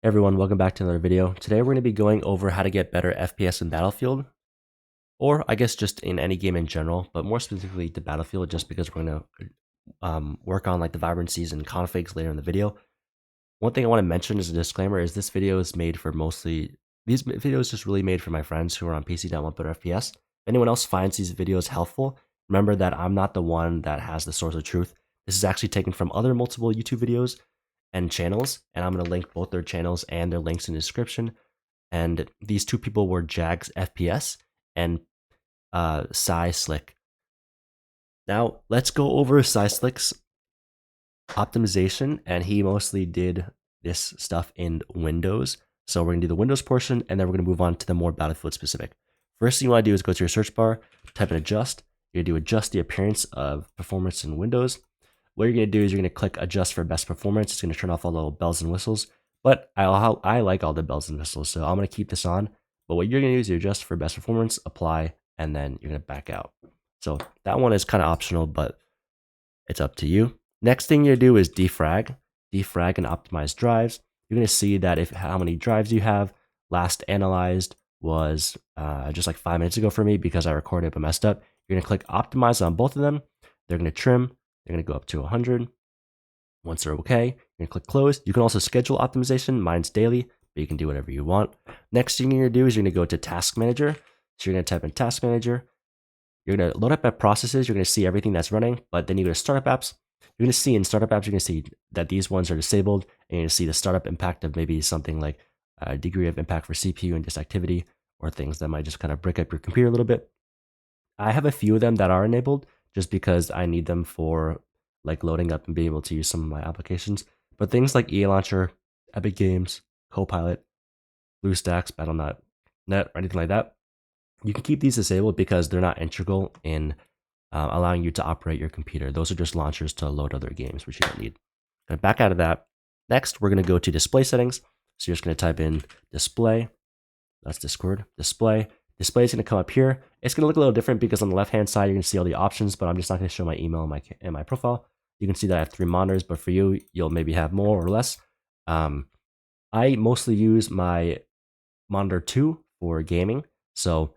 Hey everyone, welcome back to another video. Today we're going to be going over how to get better FPS in Battlefield, or I guess just in any game in general, but more specifically to Battlefield, just because we're going to work on like the vibrancies and configs later in the video. One thing I want to mention as a disclaimer is this video is made for these videos just really made for my friends who are on PC that want better FPS. If anyone else finds these videos helpful, remember that I'm not the one that has the source of truth. This is actually taken from other multiple YouTube videos and channels, and I'm going to link both their channels and their links in the description. And these two people were JagsFPS and PsySlik. Now let's go over PsySlik's optimization, and he mostly did this stuff in Windows. So we're gonna do the Windows portion, and then we're gonna move on to the more Battlefield specific. First thing you want to do is go to your search bar, type in adjust. You're gonna do adjust the appearance of performance in Windows. What you're going to do is you're going to click adjust for best performance. It's going to turn off all the little bells and whistles, but I like all the bells and whistles, so I'm going to keep this on. But what you're going to do is you adjust for best performance, apply, and then you're going to back out. So that one is kind of optional, but it's up to you. Next thing you're going to do is defrag and optimize drives. You're going to see that how many drives you have. Last analyzed was just like 5 minutes ago for me because I recorded but messed up. You're going to click optimize on both of them. They're going to trim. They're going to go up to 100. Once they're okay, you're going to click close. You can also schedule optimization. Mine's daily, but you can do whatever you want. Next thing you're going to do is you're going to go to Task Manager. So you're going to type in Task Manager. You're going to load up app processes. You're going to see everything that's running, but then you go to Startup Apps. You're going to see in Startup Apps, you're going to see that these ones are disabled, and you're going to see the startup impact of maybe something like a degree of impact for CPU and disk activity, or things that might just kind of break up your computer a little bit. I have a few of them that are enabled just because I need them for like loading up and being able to use some of my applications. But things like EA Launcher, Epic Games, Copilot, BlueStacks, Battle.net, or anything like that, you can keep these disabled because they're not integral in allowing you to operate your computer. Those are just launchers to load other games, which you don't need. Going to back out of that. Next, we're going to go to display settings. So you're just going to type in display. That's Discord. Display. Display is going to come up here. It's going to look a little different because on the left-hand side, you're going to see all the options, but I'm just not going to show my email in my profile. You can see that I have 3 monitors, but for you, you'll maybe have more or less. I mostly use my monitor 2 for gaming. So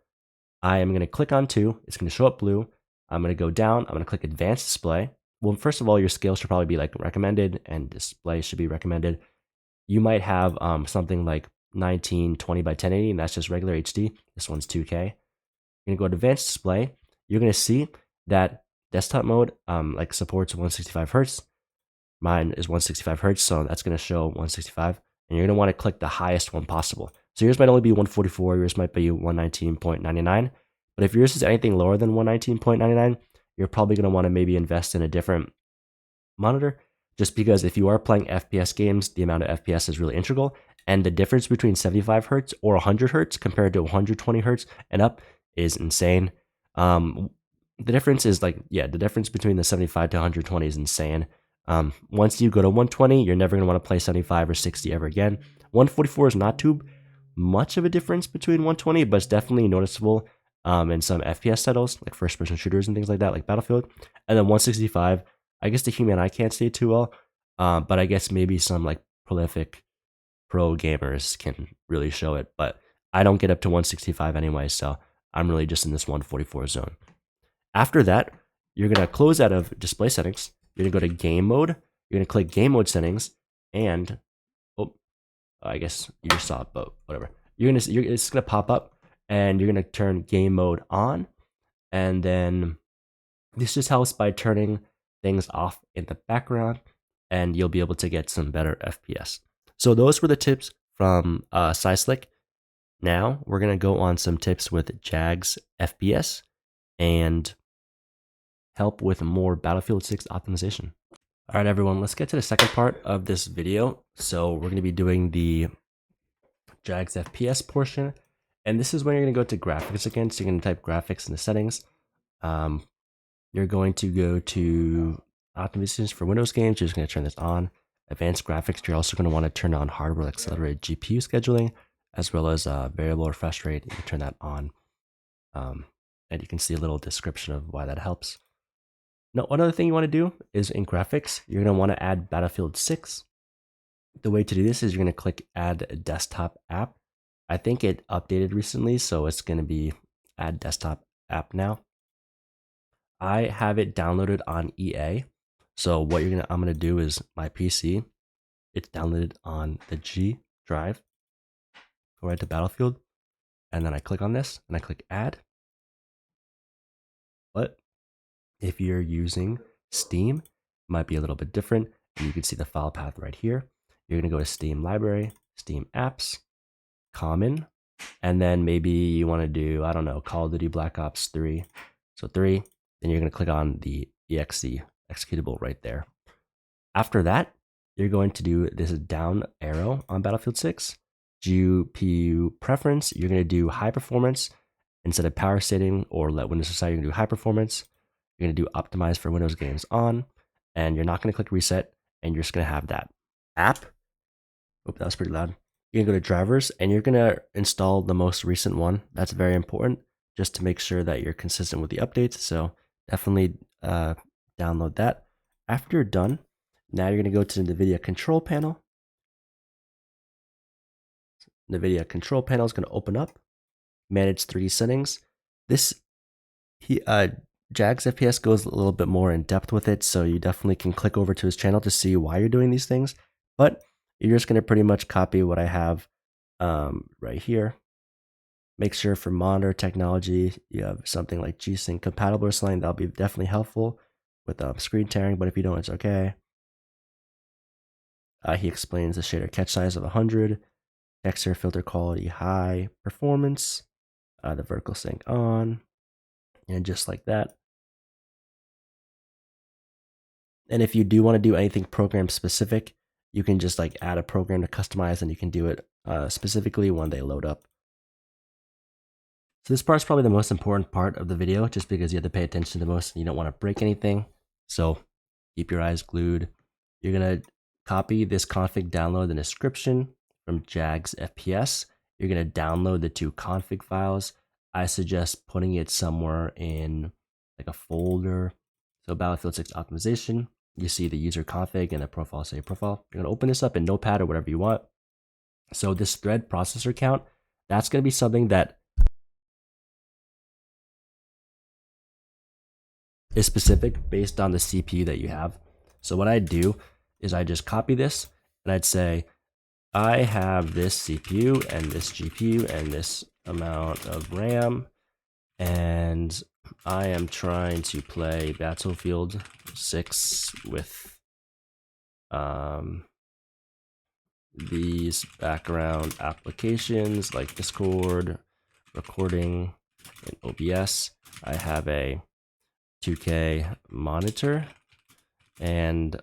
I am going to click on 2. It's going to show up blue. I'm going to go down. I'm going to click Advanced Display. Well, first of all, your scale should probably be like recommended, and display should be recommended. You might have something like 1920 by 1080, and that's just regular HD. This one's 2K. You're going to go to Advanced Display. You're going to see that desktop mode like supports 165 hertz. Mine is 165 hertz, so that's going to show 165. And you're going to want to click the highest one possible. So yours might only be 144, yours might be 119.99. But if yours is anything lower than 119.99, you're probably going to want to maybe invest in a different monitor, just because if you are playing FPS games, the amount of FPS is really integral. And the difference between 75 hertz or 100 hertz compared to 120 hertz and up is insane. The difference is the difference between the 75 to 120 is insane. Once you go to 120, you're never going to want to play 75 or 60 ever again. 144 is not too much of a difference between 120, but it's definitely noticeable in some FPS titles, like first-person shooters and things like that, like Battlefield. And then 165, I guess the human eye can't see it too well, but I guess maybe some like prolific pro gamers can really show it. But I don't get up to 165 anyway, so I'm really just in this 144 zone. After that, you're going to close out of display settings. You're going to go to game mode. You're going to click game mode settings, and I guess you just saw it, but whatever. It's going to pop up, and you're going to turn game mode on, and then this just helps by turning things off in the background, and you'll be able to get some better FPS. So those were the tips from PsySlik. Now we're going to go on some tips with JagsFPS and help with more Battlefield 6 optimization. All right, everyone, let's get to the second part of this video. So we're going to be doing the JagsFPS portion, and this is when you're going to go to graphics again. So you're going to type graphics in the settings. You're going to go to optimizations for Windows games. You're just going to turn this on. Advanced graphics, you're also going to want to turn on hardware accelerated GPU scheduling, as well as variable refresh rate. You can turn that on. And you can see a little description of why that helps. Now, one other thing you want to do is in graphics, you're going to want to add Battlefield 6. The way to do this is you're going to click add desktop app. I think it updated recently, so it's going to be add desktop app now. I have it downloaded on EA. So what I'm gonna do is my PC, it's downloaded on the G drive. Go right to Battlefield, and then I click on this and I click add. But if you're using Steam, it might be a little bit different. And you can see the file path right here. You're gonna go to Steam Library, Steam Apps, Common, and then maybe you want to do, I don't know, Call of Duty Black Ops 3. So 3, then you're going to click on the exe executable right there. After that, you're going to do this down arrow on Battlefield 6. GPU preference, you're going to do high performance instead of power setting or let Windows decide. You're going to do high performance. You're going to do optimize for Windows games on, and you're not going to click reset, and you're just going to have that app. Oh, that was pretty loud. You're going to go to drivers, and you're going to install the most recent one. That's very important just to make sure that you're consistent with the updates. So definitely download that. After you're done, now you're going to go to the Nvidia control panel. Nvidia control panel is going to open up. Manage 3D settings. This JagsFPS goes a little bit more in depth with it, so you definitely can click over to his channel to see why you're doing these things. But you're just going to pretty much copy what I have right here. Make sure for monitor technology, you have something like G-Sync compatible or something. That'll be definitely helpful with screen tearing, but if you don't, it's okay. He explains the shader catch size of 100, texture filter quality high, performance, the vertical sync on, and just like that. And if you do want to do anything program specific, you can just like add a program to customize, and you can do it specifically when they load up. So this part's probably the most important part of the video, just because you have to pay attention to the most and you don't want to break anything. So keep your eyes glued. You're going to copy this config download in the description from JagsFPS. You're going to download the 2 config files. I suggest putting it somewhere in like a folder. So Battlefield 6 optimization, you see the user config and the profile save profile. You're going to open this up in Notepad or whatever you want. So this thread processor count, that's going to be something that is specific based on the CPU that you have. So what I'd do is I just copy this and I'd say, I have this CPU and this GPU and this amount of RAM, and I am trying to play Battlefield 6 with these background applications like Discord, recording, and OBS. I have a 2K monitor, and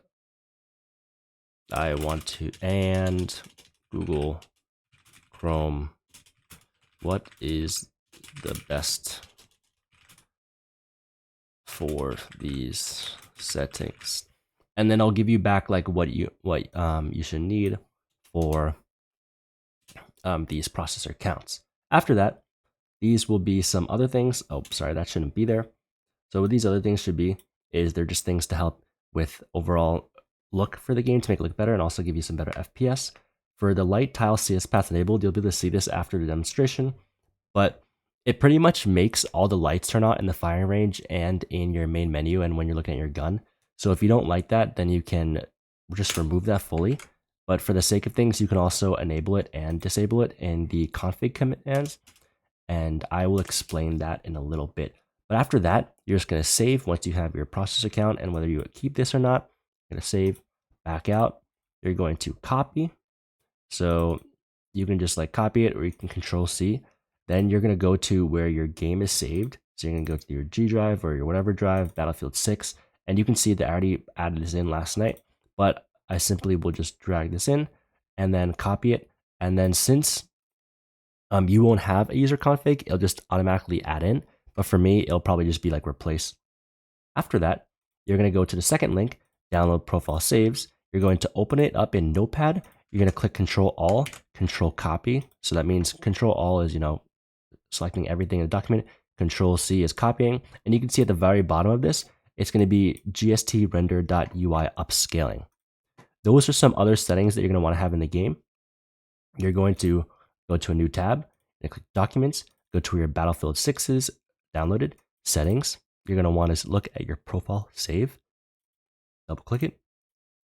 I want to, and Google Chrome, what is the best for these settings? And then I'll give you back like what you should need for these processor counts. After that, these will be some other things. Oh, sorry, that shouldn't be there. So what these other things should be is they're just things to help with overall look for the game to make it look better and also give you some better FPS. For the light tile CS path enabled, you'll be able to see this after the demonstration, but it pretty much makes all the lights turn on in the firing range and in your main menu and when you're looking at your gun. So if you don't like that, then you can just remove that fully. But for the sake of things, you can also enable it and disable it in the config commands, and I will explain that in a little bit. But after that, you're just going to save once you have your processor count, and whether you keep this or not, you're going to save, back out. You're going to copy. So you can just like copy it, or you can Control C. Then you're going to go to where your game is saved. So you're going to go to your G drive or your whatever drive, Battlefield 6. And you can see that I already added this in last night, but I simply will just drag this in and then copy it. And then since you won't have a user config, it'll just automatically add in. But for me, it'll probably just be like replace. After that, you're going to go to the second link, download profile saves. You're going to open it up in Notepad. You're going to click Control All, Control Copy. So that means Control All is, selecting everything in the document. Control C is copying. And you can see at the very bottom of this, it's going to be GST render.UI upscaling. Those are some other settings that you're going to want to have in the game. You're going to go to a new tab and click Documents, go to where your Battlefield 6 is downloaded, Settings. You're going to want to look at your profile save, double click it,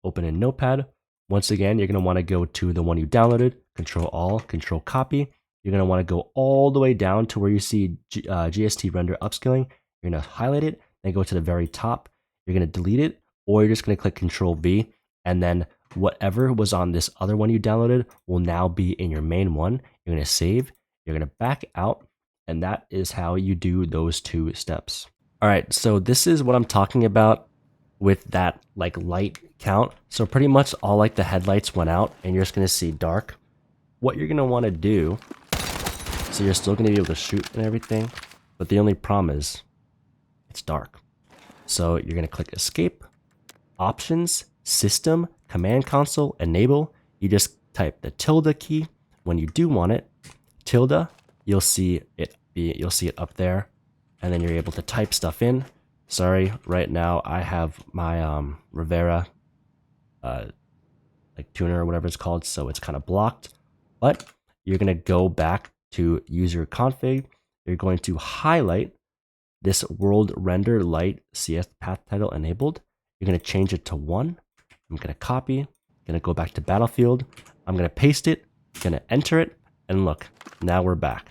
open in Notepad. Once again, you're going to want to go to the one you downloaded, Control All, Control Copy. You're going to want to go all the way down to where you see GST render upscaling. You're going to highlight it, then go to the very top. You're going to delete it, or you're just going to click Control V, and then whatever was on this other one you downloaded will now be in your main one. You're going to save, you're going to back out, and that is how you do those 2 steps. All right, so this is what I'm talking about with that like light count. So pretty much all like the headlights went out and you're just going to see dark. What you're going to want to do, so you're still going to be able to shoot and everything, but the only problem is it's dark. So you're going to click Escape, Options, System, Command Console, Enable. You just type the tilde key when you do want it. Tilde, you'll see it up there, and then you're able to type stuff in. Sorry, right now I have my Rivera like tuner or whatever it's called, so it's kind of blocked. But you're going to go back to user config. You're going to highlight this world render light CS path title enabled. You're going to change it to 1. I'm going to copy, going to go back to Battlefield. I'm going to paste it, going to enter it, and look, now we're back.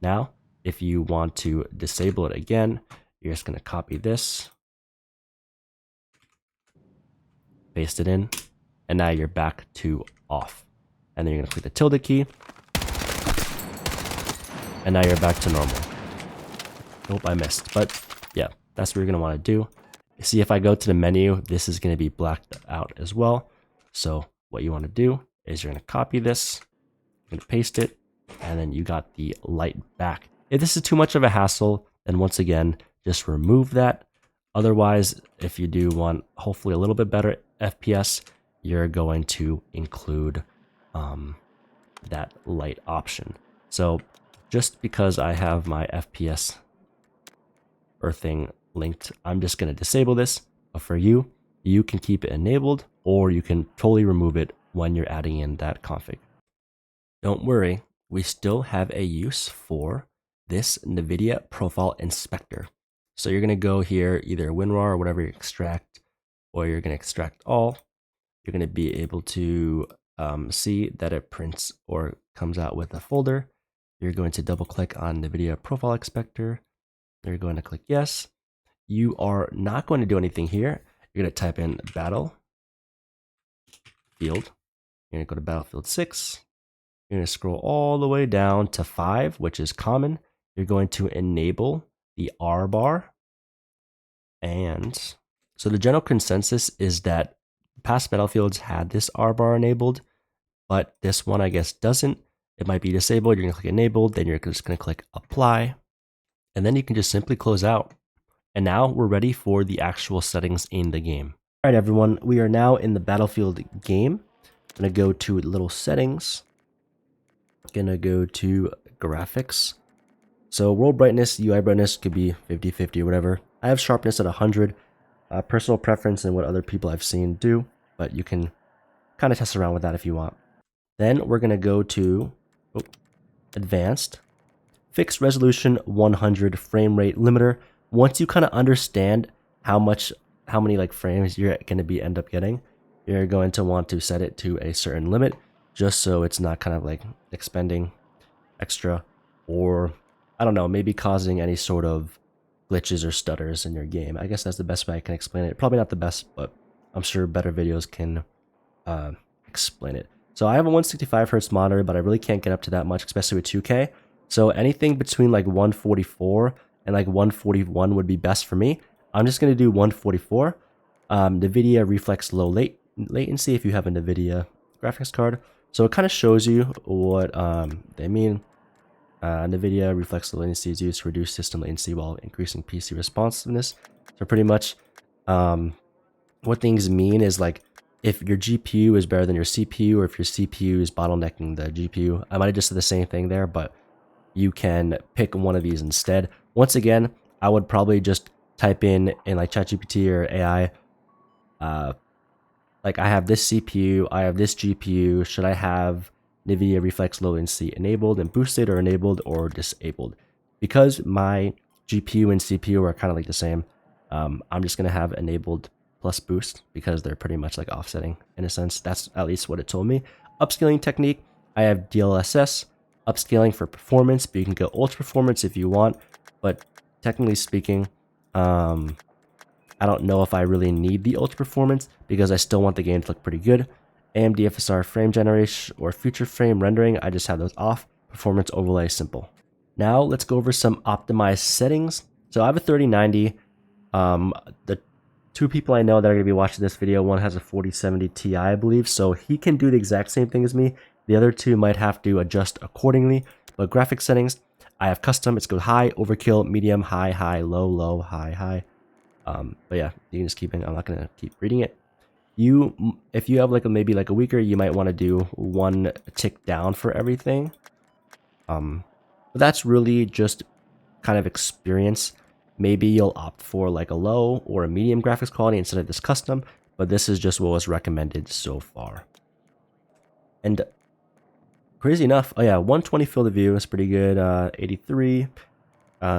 Now, if you want to disable it again, you're just going to copy this, paste it in, and now you're back to off. And then you're going to click the tilde key, and now you're back to normal. Nope, I missed. But yeah, that's what you're going to want to do. See, if I go to the menu, this is going to be blacked out as well. So what you want to do is you're going to copy this, you're going to paste it, and then you got the light back. If this is too much of a hassle, then once again, just remove that. Otherwise, if you do want hopefully a little bit better FPS, you're going to include that light option. So just because I have my FPS earthing linked, I'm just going to disable this. But for you, you can keep it enabled, or you can totally remove it when you're adding in that config. Don't worry, we still have a use for this Nvidia Profile Inspector. So you're going to go here, either WinRAR or whatever you extract, or you're going to extract all. You're going to be able to see that it prints or comes out with a folder. You're going to double click on Nvidia Profile Inspector. You're going to click yes. You are not going to do anything here. You're going to type in Battlefield. You're going to go to Battlefield 6. You're going to scroll all the way down to 5, which is common. You're going to enable the R bar. And so the general consensus is that past Battlefields had this R bar enabled, but this one, I guess, doesn't. It might be disabled. You're going to click enabled, then you're just going to click apply, and then you can just simply close out. And now we're ready for the actual settings in the game. All right, everyone, we are now in the Battlefield game. I'm going to go to little settings. I'm going to go to graphics. So world brightness, UI brightness could be 50-50 or whatever. I have sharpness at 100. Personal preference and what other people I've seen do, but you can kind of test around with that if you want. Then we're going to go to advanced, fixed resolution 100 frame rate limiter. Once you kind of understand how many like frames you're going to end up getting, you're going to want to set it to a certain limit, just so it's not kind of like expending extra, or I don't know, maybe causing any sort of glitches or stutters in your game. I guess that's the best way I can explain it. Probably not the best, but I'm sure better videos can explain it. So I have a 165 hertz monitor, but I really can't get up to that much, especially with 2K. So anything between like 144 and like 141 would be best for me. I'm just going to do 144. NVIDIA reflex low latency if you have a NVIDIA graphics card. So it kind of shows you what they mean. NVIDIA reflex low latency is used to reduce system latency while increasing PC responsiveness. So pretty much what things mean is like if your GPU is better than your CPU, or if your CPU is bottlenecking the GPU. I might have just said the same thing there, but you can pick one of these instead. Once again, I would probably just type in like ChatGPT or AI like I have this CPU, I have this GPU, should I have NVIDIA Reflex Low Latency enabled and boosted, or enabled or disabled? Because my GPU and CPU are kind of like the same, I'm just gonna have enabled plus boost because they're pretty much like offsetting in a sense. That's at least what it told me. Upscaling technique, I have DLSS, upscaling for performance, but you can go ultra performance if you want. But technically speaking, I don't know if I really need the ultra performance because I still want the game to look pretty good. AMD FSR frame generation or future frame rendering, I just have those off. Performance overlay simple. Now let's go over some optimized settings. So I have a 3090. The two people I know that are going to be watching this video, one has a 4070 Ti, I believe, so he can do the exact same thing as me. The other two might have to adjust accordingly. But graphic settings, I have custom. It's go high, overkill, medium, high, high, low, low, high, high. But yeah, you can just keep it. I'm not gonna keep reading it. If you have like maybe like a weaker, you might want to do one tick down for everything. But that's really just kind of experience. Maybe you'll opt for like a low or a medium graphics quality instead of this custom, but this is just what was recommended so far. And crazy enough, oh yeah, 120 field of view is pretty good. 83.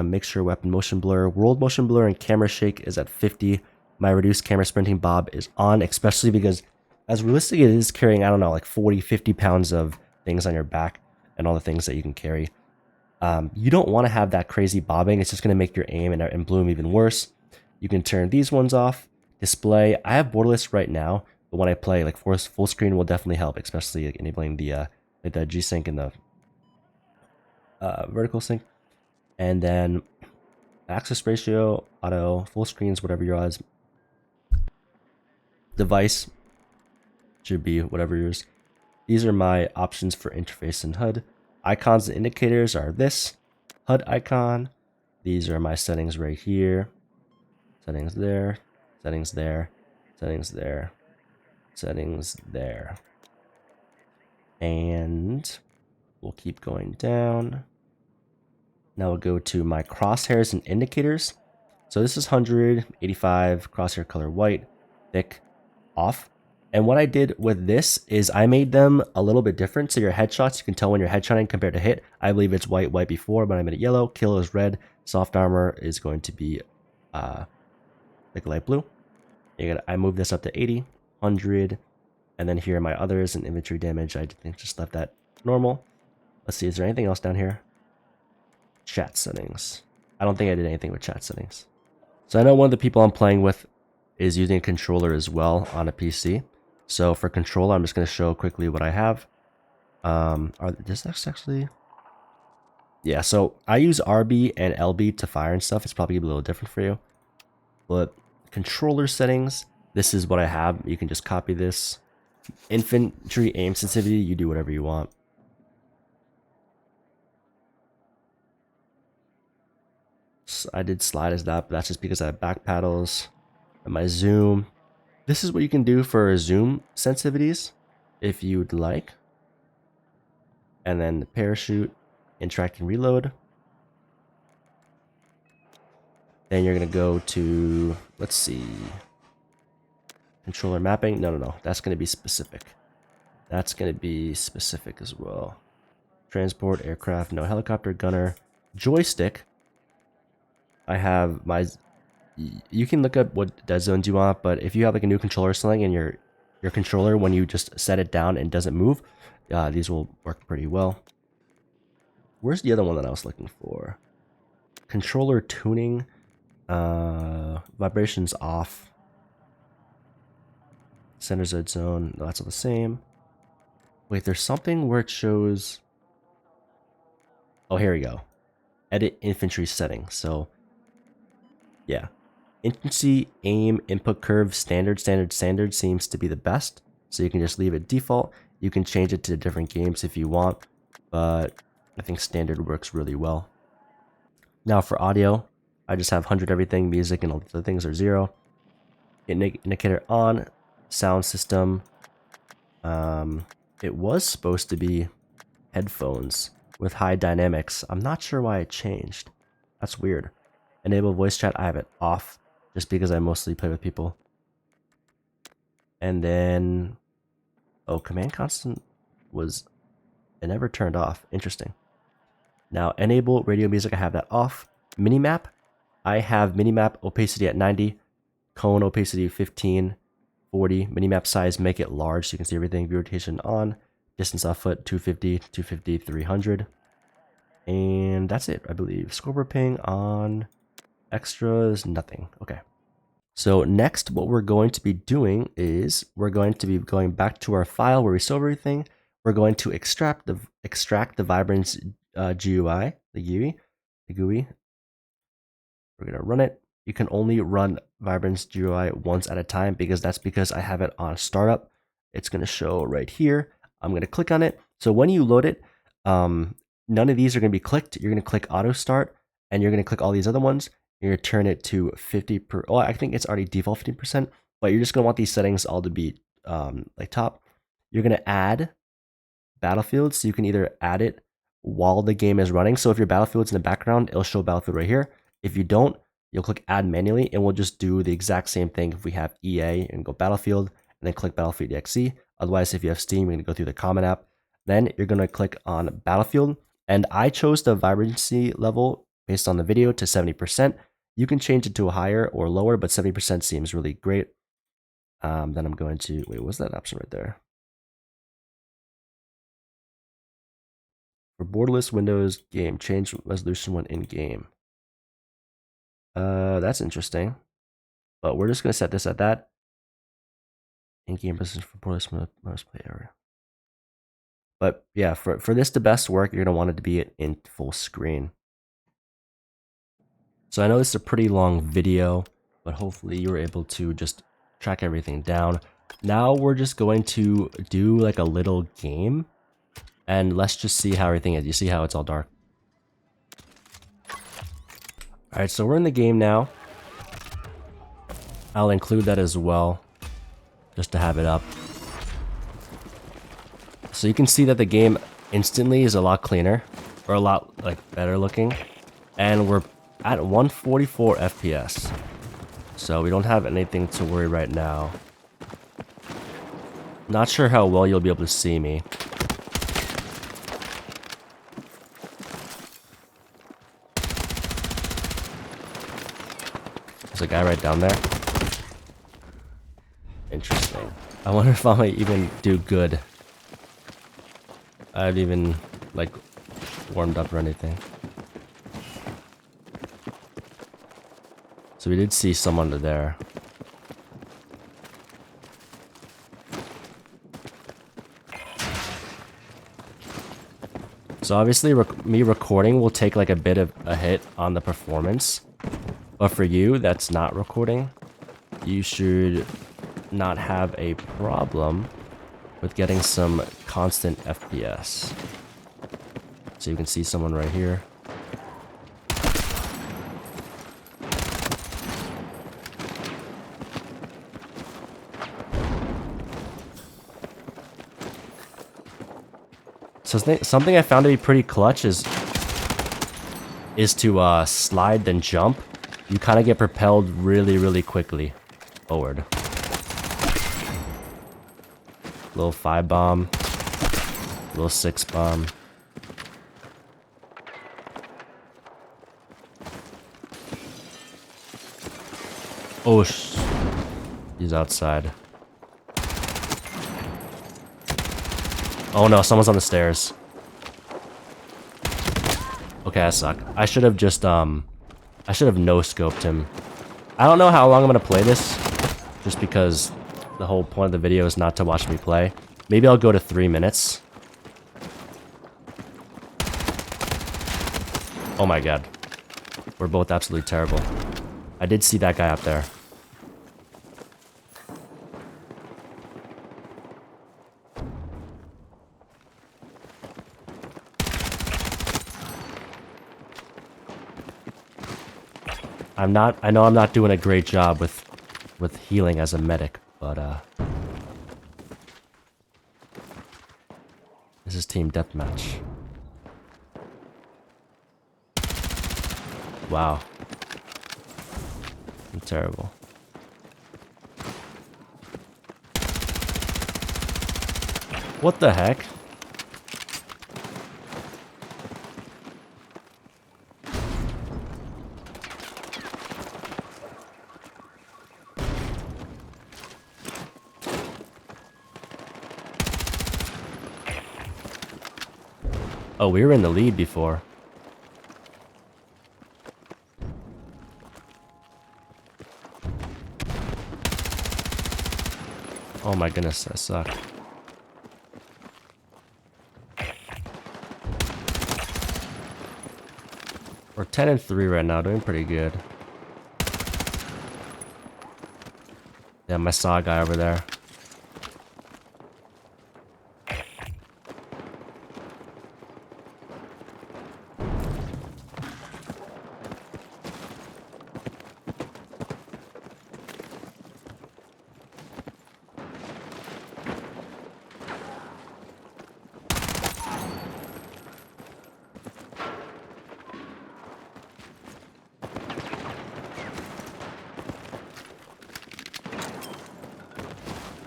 Mixture weapon motion blur, world motion blur, and camera shake is at 50. My reduced camera sprinting bob is on, especially because as realistic it is carrying, I don't know, like 40-50 pounds of things on your back and all the things that you can carry. You don't want to have that crazy bobbing. It's just going to make your aim and bloom even worse. You can turn these ones off. Display, I have borderless right now, but when I play, like full screen will definitely help, especially like enabling the G-Sync and the vertical sync. And then access ratio, auto, full screens, whatever yours. Device should be whatever yours. These are my options for interface and HUD. Icons and indicators are this. HUD icon. These are my settings right here. Settings there. Settings there. Settings there. Settings there. And we'll keep going down. Now we'll go to my crosshairs and indicators. So this is 100, 85, crosshair color white, thick, off. And what I did with this is I made them a little bit different. So your headshots, you can tell when you're headshotting compared to hit. I believe it's white before, but I made it yellow. Kill is red. Soft armor is going to be like light blue. I moved this up to 80, 100, and then here are my others and infantry damage. I think just left that normal. Let's see, is there anything else down here? Chat settings. I don't think I did anything with chat settings. So I know one of the people I'm playing with is using a controller as well on a PC. So for controller, I'm just going to show quickly what I have. This actually... Yeah, so I use RB and LB to fire and stuff. It's probably a little different for you. But controller settings, this is what I have. You can just copy this. Infantry aim sensitivity, you do whatever you want. I did slide as that, but that's just because I have back paddles. And my zoom. This is what you can do for zoom sensitivities, if you'd like. And then the parachute, interact and reload. Then you're going to go to, let's see, controller mapping. No. That's going to be specific. That's going to be specific as well. Transport, aircraft, no helicopter, gunner, joystick. I have my, you can look up what dead zones you want, but if you have like a new controller or something and your controller, when you just set it down and doesn't move, these will work pretty well. Where's the other one that I was looking for? Controller tuning, vibrations off. Center Z zone, no, that's all the same. Wait, there's something where it shows, oh, here we go. Edit infantry settings. So yeah, infantry aim input curve standard seems to be the best. So you can just leave it default. You can change it to different games if you want, but I think standard works really well. Now for audio, I just have 100 everything, music and all the things are 0. Indicator on, sound system. It was supposed to be headphones with high dynamics. I'm not sure why it changed. That's weird. Enable voice chat, I have it off just because I mostly play with people. And then, oh, command constant was, it never turned off. Interesting. Now, enable radio music, I have that off. Minimap, I have minimap opacity at 90, cone opacity 15, 40. Minimap size, make it large so you can see everything. View rotation on. Distance off foot, 250, 250, 300. And that's it, I believe. Scoreboard ping on. Extras, nothing. Okay. So next, what we're going to be doing is we're going to be going back to our file where we store everything. We're going to extract the Vibrance GUI, the GUI. We're gonna run it. You can only run VibranceGUI once at a time because I have it on startup. It's gonna show right here. I'm gonna click on it. So when you load it, none of these are gonna be clicked. You're gonna click auto start and you're gonna click all these other ones. You're gonna turn it to 50 oh, I think it's already default 15%, but you're just gonna want these settings all to be like top. You're gonna add Battlefield, so you can either add it while the game is running. So if your Battlefield's in the background, it'll show Battlefield right here. If you don't, you'll click add manually and we'll just do the exact same thing if we have EA and go Battlefield and then click Battlefield EXE. Otherwise, if you have Steam, you're gonna go through the common app. Then you're gonna click on Battlefield. And I chose the vibrancy level based on the video to 70%. You can change it to a higher or lower, but 70% seems really great. Then I'm going to, wait, what's that option right there? For borderless Windows game, change resolution when in game. That's interesting. But we're just gonna set this at that. In-game position for borderless mouse play area. But yeah, for this to best work, you're gonna want it to be in full screen. So I know this is a pretty long video, but hopefully you were able to just track everything down. Now we're just going to do like a little game. And let's just see how everything is. You see how it's all dark? Alright, so we're in the game now. I'll include that as well, just to have it up. So you can see that the game instantly is a lot cleaner, or a lot like better looking. And we're at 144 FPS. So we don't have anything to worry right now. Not sure how well you'll be able to see me. There's a guy right down there. Interesting. I wonder if I might even do good. I haven't even, like, warmed up or anything. So we did see someone there. So obviously me recording will take like a bit of a hit on the performance. But for you that's not recording, you should not have a problem with getting some constant FPS. So you can see someone right here. So something I found to be pretty clutch is to slide then jump. You kind of get propelled really, really quickly forward. Little 5 bomb, little 6 bomb. Oh, he's outside. Oh no, someone's on the stairs. Okay, I suck. I should have just, I should have no-scoped him. I don't know how long I'm gonna play this, just because the whole point of the video is not to watch me play. Maybe I'll go to 3 minutes. Oh my god. We're both absolutely terrible. I did see that guy up there. I know I'm not doing a great job with healing as a medic, but this is team deathmatch. Wow. I'm terrible. What the heck? Oh, we were in the lead before. Oh my goodness, I suck. We're 10-3 right now, doing pretty good. Yeah, I saw a guy over there.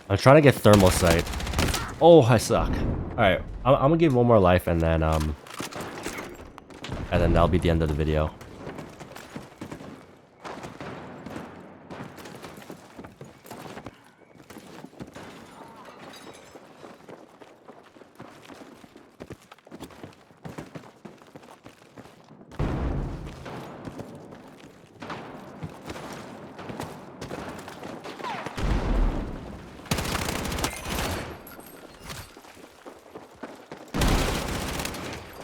I'm trying to get thermal sight. Oh, I suck. Alright, I'm gonna give one more life and then that'll be the end of the video.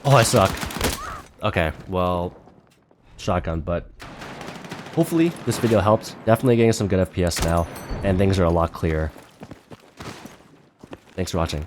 Oh, I suck. Okay, well, shotgun, but hopefully this video helped. Definitely getting some good FPS now, and things are a lot clearer. Thanks for watching.